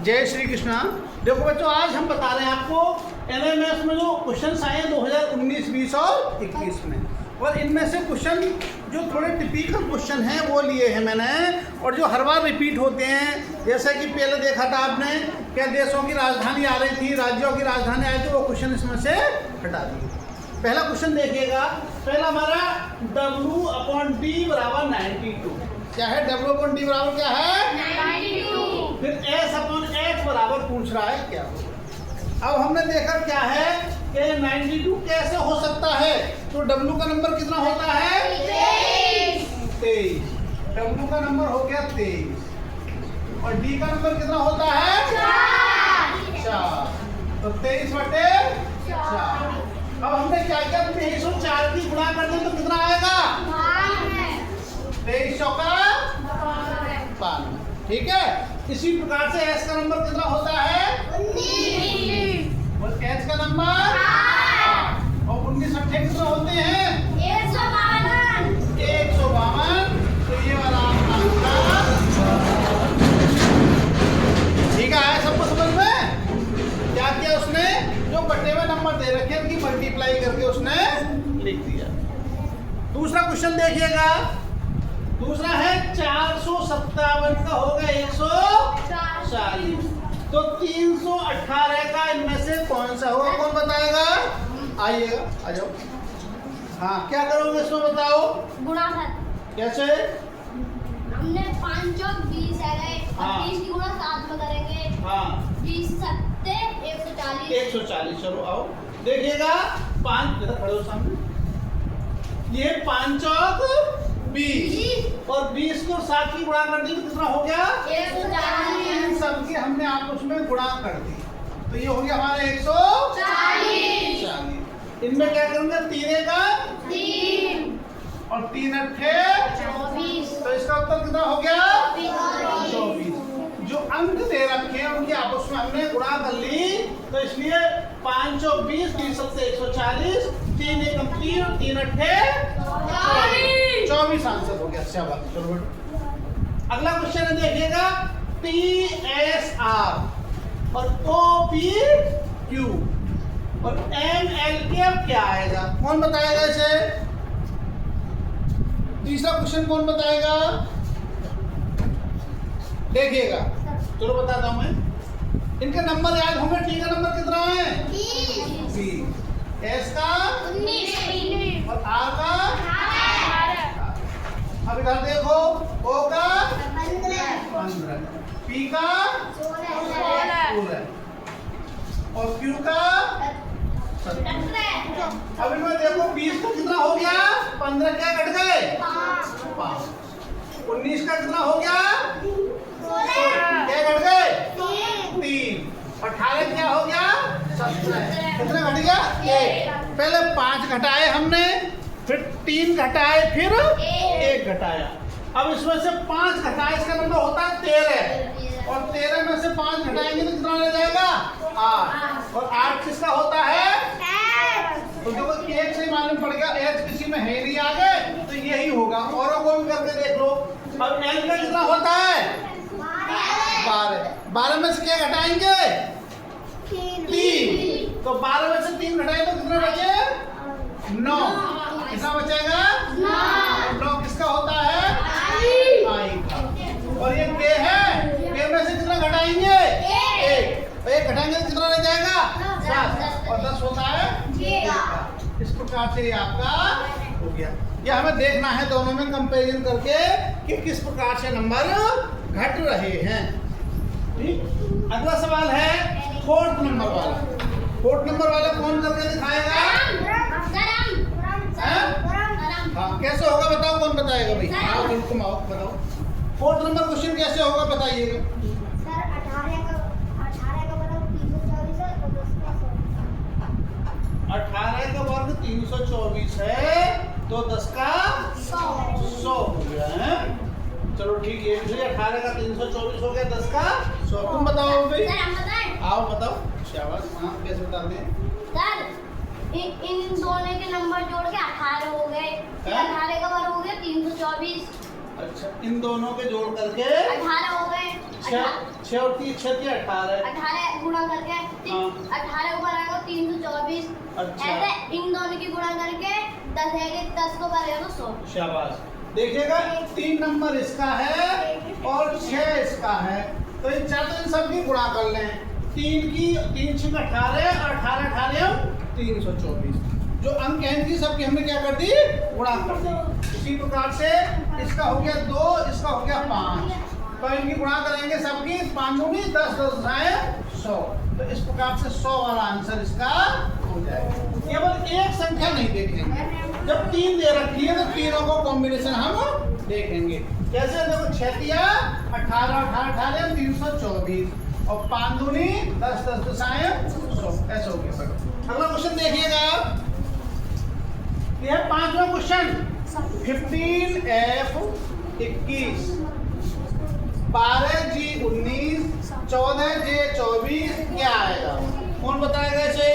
जय श्री कृष्णा। देखो बच्चों, आज हम बता रहे हैं आपको एनएमएस में जो क्वेश्चन आए हैं 2019, 20 और 21 में, और इनमें से क्वेश्चन जो थोड़े टिपिकल क्वेश्चन हैं वो लिए हैं मैंने, और जो हर बार रिपीट होते हैं। जैसे कि पहले देखा था आपने, क्या देशों की राजधानी आ रही थी, राज्यों की राजधानी आई थी, वो क्वेश्चन इसमें से हटा दिए। पहला क्वेश्चन देखिएगा, पहला हमारा W/D बराबर 92। क्या है W/D बराबर क्या है? 92। फिर S/H बराबर पूछ रहा है क्या हो। अब हमने देखा क्या है कि 92 कैसे हो सकता है, तो W का नंबर कितना होता है? 23। W का नंबर हो गया 23, और D का नंबर कितना होता है? 4। तो 23/4। अब हमने क्या किया, 23 और 4 की गुणा कर दें तो कितना आएगा? 23 चौका 52। ठीक है। इसी प्रकार से S का नंबर कितना होता है? 19। और H का नंबर 8। और 19 अट्ठे कितने होते हैं? 152। तो ये वाला आपका ठीक है। सबको समझ में क्या किया उसने? जो बटे में नंबर दे रखे उनकी मल्टीप्लाई करके उसने लिख दिया। दूसरा क्वेश्चन देखिएगा, दूसरा है 457 का होगा 140। तो 318 का इनमें से कौन सा होगा, कौन बताएगा? आइएगा, आ जाओ। हाँ, क्या करोगे इसमें बताओ? गुणा कर। कैसे? हमने 5 और 20 है गए, और हाँ। 20 की गुणा 7 में करेंगे। हाँ, 20 सत्ते 140। 140। चलो आओ देखिएगा, 5 इधर खड़े हो सामने। ये 5 और 20, और 20 को 7 की गुणा कर दी तो कितना हो गया? 140। इन सबकी हमने आपस में गुणा कर दी, तो ये हो गया हमारा 140। इनमें क्या करूंगा? 3 का 3 और 3 अट्ठे 24। तो इसका उत्तर कितना हो गया? 24। जो अंक दे रखे हैं उनकी आपस में हमने गुणा कर ली, तो इसलिए 5 और 20, 3 सत्ते 140, 3 एकम 3 और 3 अट्ठे 24 आंसर हो गया। अच्छा बात, चलो बेटा अगला क्वेश्चन है देखिएगा, TSR और OPQ और MLK अब क्या आएगा, कौन बताएगा इसे? तीसरा क्वेश्चन कौन बताएगा? देखिएगा, चलो बताता हूं मैं। इनके नंबर याद होंगे। T का नंबर कितना है? 20। S का 19। और R का 18। अब इधर देखो, O का 15। P का 16 और Q का 17। अब इनमें देखो 20 का कितना हो गया? 15 क्या घट गए? 5। 19 का कितना हो गया? क्या घट गए? 3। 18 क्या हो गया? 17। कितना घट गया? 1। पहले 5 घटाए हमने, फिर 3 घटाए, फिर 1 घटाया। अब इसमें से 5 घटाए, इसका नंबर होता है 13, और 13 में से 5 घटाएंगे तो कितना रह जाएगा? 8। और 8 किसका होता है? तो देखो 1 से मालूम पड़ गया, H किसी में है नहीं आगे, तो यही होगा। औरों को भी करके देख लो। अब L का कितना होता है? 12। 12 में से क्या घटाएंगे? 3। तो 12 में से 3 घटाए तो कितने बचे? 9। कितना बचेगा? 9 किसका होता है? I का। और ये K है, K में से कितना घटाएंगे? 1। 1 घटाएंगे तो कितना रह जाएगा? 7। और 10 होता है K का। इस प्रकार से ये आपका हो गया। ये हमें देखना है दोनों में कंपैरिजन करके कि किस प्रकार से नंबर घट रहे हैं। ठीक। अगला सवाल है 4th नंबर वाला। 4th नंबर वाला कौन करके दिखाएगा? हाँ, कैसे होगा बताओ, कौन बताएगा भाई? आओ तुम आओ बताओ। 4th नंबर क्वेश्चन कैसे होगा बताइएगा। 18 का वर्ग 324 है, तो 10 का 100 हो गया है। चलो ठीक है, 18 का 324 हो गया, 10 का 100। तुम बताओ भाई, आओ बताओ। शाबाश। हाँ, कैसे बताते हैं? इन दोनों के नंबर जोड़ के 18 हो गए। 18 का वर्ग हो गया 324। अच्छा, इन दोनों के जोड़ करके 18 हो गए। 6 और 3 6 3 18 18 गुणा करके 18 ऊपर आएगा 324। अच्छा। ऐसे इन दोनों की गुणा करके 10 है कि 10 को करेगा तो 100। शाबाश। देखिएगा 3 नंबर इसका है और 6 इसका है, तो इन चार तो इन सब की गुणा कर लें। 3 की 3 6 18 और 18 18 324। जो अंक हैं इनकी सबकी हमने क्या कर दी, गुणा कर दी। इसी प्रकार से इसका हो गया 2, इसका हो गया 5, तो इनकी गुणा करेंगे सबकी। 5 दूनी 10 10 आए 100, तो इस प्रकार से 100 वाला आंसर इसका हो जाएगा। केवल एक संख्या नहीं देखेंगे, जब 3 दे रखी है तो तीनों को कॉम्बिनेशन हम देखेंगे। कैसे, देखो 6 तिया 18 18 18 324 और 5 दूनी 10 10 10 आए 100, ऐसे हो गया। अगला क्वेश्चन देखिएगा, यह 5वां क्वेश्चन। 15F 21, 12G 19, 14J 24 क्या आएगा? कौन बताएगा इसे?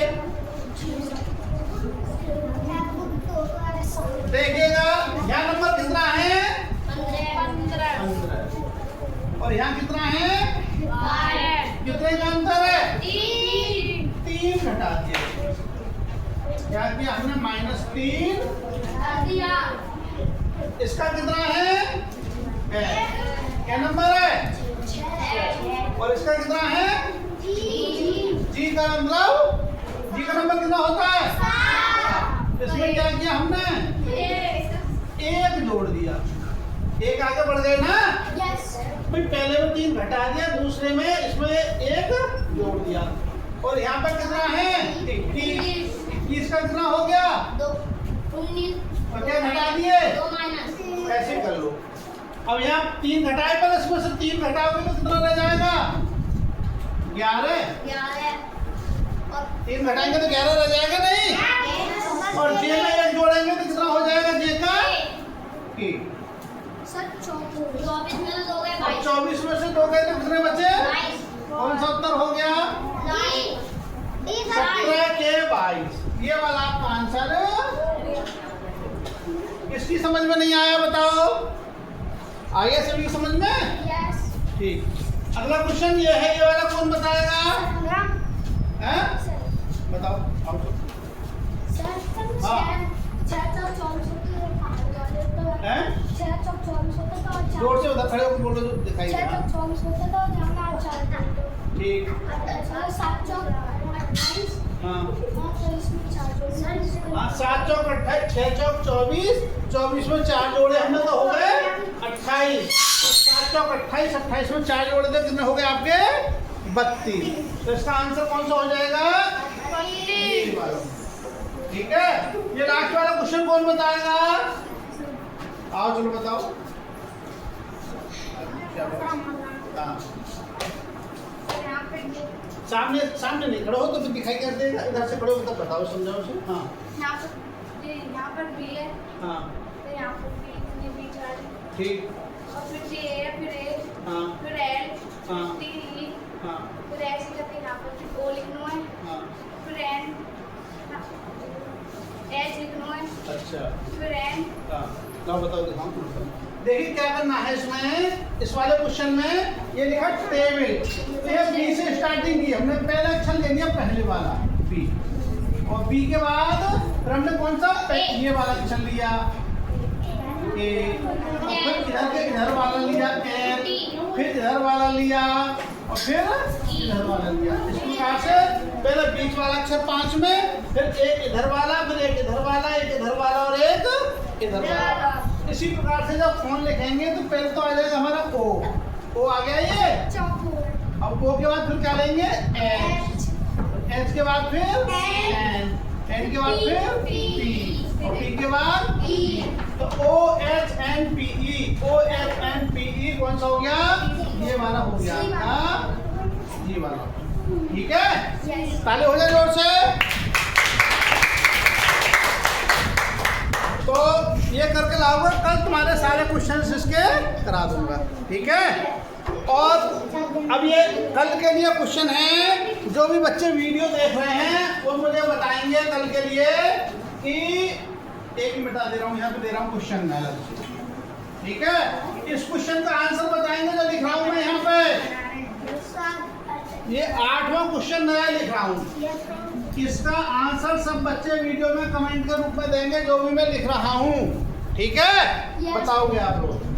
देखिएगा यहाँ नंबर कितना है? 15। और यहाँ कितना है? कितने का अंतर है? 3 घटा दिया। क्या किया हमने? -3 दिया। इसका कितना है? क्या नंबर है? 6। और इसका कितना है? जी का मतलब, जी का नंबर कितना होता है? 7। इसमें क्या किया हमने? 1 जोड़ दिया। 1 आगे बढ़ गए ना? यस। भाई पहले में 3 घटा दिया, दूसरे में इसमें 1 जोड़ दिया। और यहाँ पर कितना है? 21। 21 का कितना हो गया? 19। और क्या घटा दिए? 2 माइनस। ऐसे कर लो। अब यहाँ 3 घटाए, पर इसमें से 3 घटाओगे तो कितना रह जाएगा? 11। और 3 घटाएंगे तो 11 रह जाएगा नहीं? और जे में 1 जोड़ेंगे तो कितना हो जाएगा जे का? के। सर 24 में से 2 गए 22। 24 में से 2 गए तो कितने बचे? 22। कौन सा उत्तर हो गया? 17 के 22। ये वाला आपका आंसर। किसकी समझ में नहीं आया बताओ? आया सभी की समझ में? यस। ठीक। अगला क्वेश्चन ये है, ये वाला कौन बताएगा? हैं? बताओ आओ तो। हाँ। हैं? जोर से उधर खड़े होकर बोलो तो दिखाई देगा। ठीक। हाँ। हाँ 7 चौक 28, 6 चौक 24, 24 में 4 जोड़े हमने तो हो गए 28। तो 7 चौक 28, 28 में 4 जोड़े तो कितने हो गए आपके? 32। तो इसका आंसर कौन सा हो जाएगा? ये वाला। ठीक है। ये लास्ट वाला क्वेश्चन कौन बताएगा? आओ चलो बताओ। हाँ। सामने सामने नहीं खड़े हो तो फिर दिखाई कर देगा, इधर से खड़े हो तब बताओ, समझाओ उसे। हाँ यहाँ पर बी है। हाँ तो यहाँ पर बी बीच वाली। ठीक। और फिर जे है, फिर ए, हाँ फिर एल, हाँ टी, हाँ फिर ऐसे करके यहाँ पर फिर ओ लिखना है, हाँ। फिर एन, एच लिखना है, अच्छा फिर एन। हाँ तो बताओ, दिखाओ तुम। देखिए क्या करना है इसमें, इस वाले क्वेश्चन में ये लिखा टेबल। तो ये बी से स्टार्टिंग की, हमने पहला अक्षर ले लिया पहले वाला बी, और बी के बाद फिर हमने कौन सा? ये वाला अक्षर लिया ए, और फिर इधर के इधर वाला लिया एन, फिर इधर वाला लिया और फिर इधर वाला लिया। इस प्रकार से पहले बीच वाला अक्षर 5 में, फिर एक इधर वाला, फिर एक इधर वाला, एक इधर वाला और एक इधर वाला। इसी प्रकार से जब फोन लिखेंगे तो पहले तो आ जाएगा हमारा ओ आ गया ये। अब ओ के बाद फिर क्या लेंगे? एच के बाद फिर एन के बाद फिर पी, और पी के बाद ई। तो O H N P E कौन सा हो गया? ये वाला हो गया आपका, ये वाला। ठीक है, ताली हो जाए जोर से। तो ये करके लाओगे, कल तुम्हारे सारे क्वेश्चंस इसके करा दूंगा। ठीक है। और अब ये कल के लिए क्वेश्चन है, जो भी बच्चे वीडियो देख रहे हैं वो मुझे बताएंगे कल के लिए कि एक मिटा दे रहा हूँ, यहाँ पे दे रहा हूँ क्वेश्चन में अलग से। ठीक है। इस क्वेश्चन का आंसर बताएंगे जो लिख रहा हूँ मैं यहाँ पे। ये 8वां क्वेश्चन नया लिख रहा हूँ। इसका आंसर सब बच्चे वीडियो में कमेंट के रूप में देंगे जो भी मैं लिख रहा हूँ, ठीक है? बताओगे आप लोग।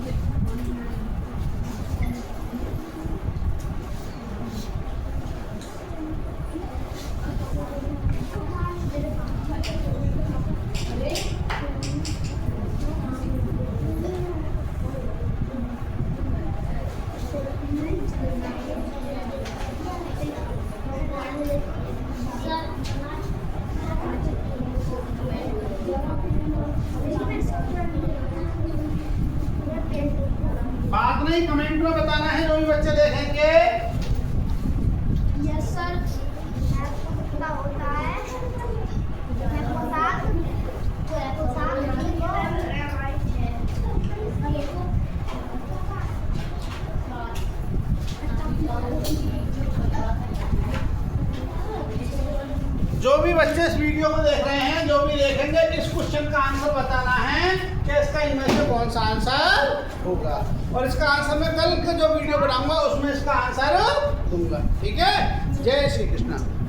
बात नहीं, कमेंट में बताना है जो भी बच्चे देखेंगे। Yes sir. क्या होता है? जो भी बच्चे इस वीडियो को देख रहे हैं, जो भी देखेंगे, इस क्वेश्चन का आंसर बताना है कि इसका इनमें से कौन सा आंसर होगा। और इसका आंसर मैं कल के जो वीडियो बनाऊंगा उसमें इसका आंसर दूंगा, ठीक है? जय श्री कृष्ण।